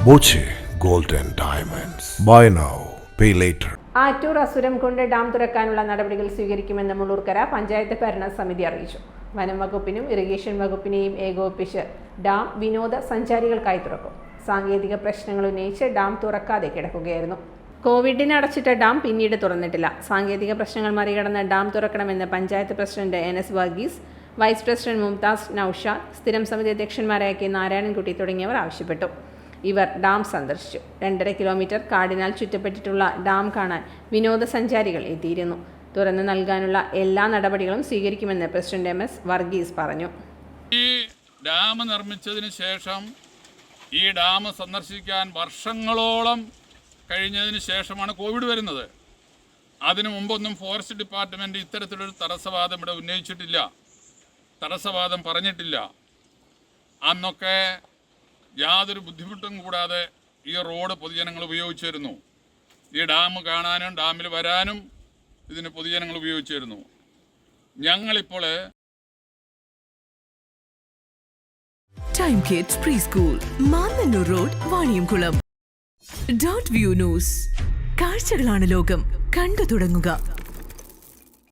Boche gold and diamonds. By now, pay later. Attoor Asuramkund dam തുറക്കാനുള്ള നടപടികൾ സ്വീകരിക്കുമെന്ന് മുള്ളൂർക്കര പഞ്ചായത്ത് ഭരണസമിതി അറിയിച്ചു. വനം വകുപ്പിനും ഇറിഗേഷൻ വകുപ്പിനെയും ഏകോപിപ്പിച്ച് ഡാം വിനോദ സഞ്ചാരികൾക്കായി തുറക്കും. സാങ്കേതിക പ്രശ്നങ്ങൾ ഉന്നയിച്ച് ഡാം തുറക്കാതെ കിടക്കുകയായിരുന്നു. കോവിഡിന് അടച്ചിട്ട ഡാം പിന്നീട് തുറന്നിട്ടില്ല. സാങ്കേതിക പ്രശ്നങ്ങൾ മറികടന്ന് ഡാം തുറക്കണമെന്ന് panchayat president NS Varghese, vice president Mumtaz Noushad, സ്ഥിരം സമിതി അധ്യക്ഷന്മാരായ K നാരായണൻകുട്ടി തുടങ്ങിയവർ ആവശ്യപ്പെട്ടു. ഇവർ ഡാം സന്ദർശിച്ചു. 2.5 കിലോമീറ്റർ കാടിനാൽ ചുറ്റപ്പെട്ടിട്ടുള്ള ഡാം കാണാൻ വിനോദസഞ്ചാരികൾ എത്തിയിരുന്നു. തുറന്നു നൽകാനുള്ള എല്ലാ നടപടികളും സ്വീകരിക്കുമെന്ന് പ്രസിഡന്റ് MS വർഗീസ് പറഞ്ഞു. ഈ ഡാം നിർമ്മിച്ചതിന് ശേഷം ഈ ഡാം സന്ദർശിക്കാൻ വർഷങ്ങളോളം കഴിഞ്ഞതിന് ശേഷമാണ് കോവിഡ് വരുന്നത്. അതിനു മുമ്പൊന്നും ഫോറസ്റ്റ് ഡിപ്പാർട്ട്മെൻറ്റ് ഇത്തരത്തിലൊരു തടസ്സവാദം ഇവിടെ ഉന്നയിച്ചിട്ടില്ല, തടസ്സവാദം പറഞ്ഞിട്ടില്ല. അന്നൊക്കെ യാതൊരു ബുദ്ധിമുട്ടും കൂടാതെ ഈ റോഡ് പൊതുജനങ്ങൾ ഉപയോഗിച്ചിരുന്നു. ഈ ഡാം കാണാനും ഡാമിൽ വരാനും ഇതിന് പൊതുജനങ്ങൾ ഉപയോഗിച്ചിരുന്നു. ഞങ്ങളിപ്പോൾ time kids pre school, Mannannur road, Vaniyamkulam. Dot view news. കാഴ്ചകളാണ് ലോകം, കണ്ടു തുടങ്ങുക.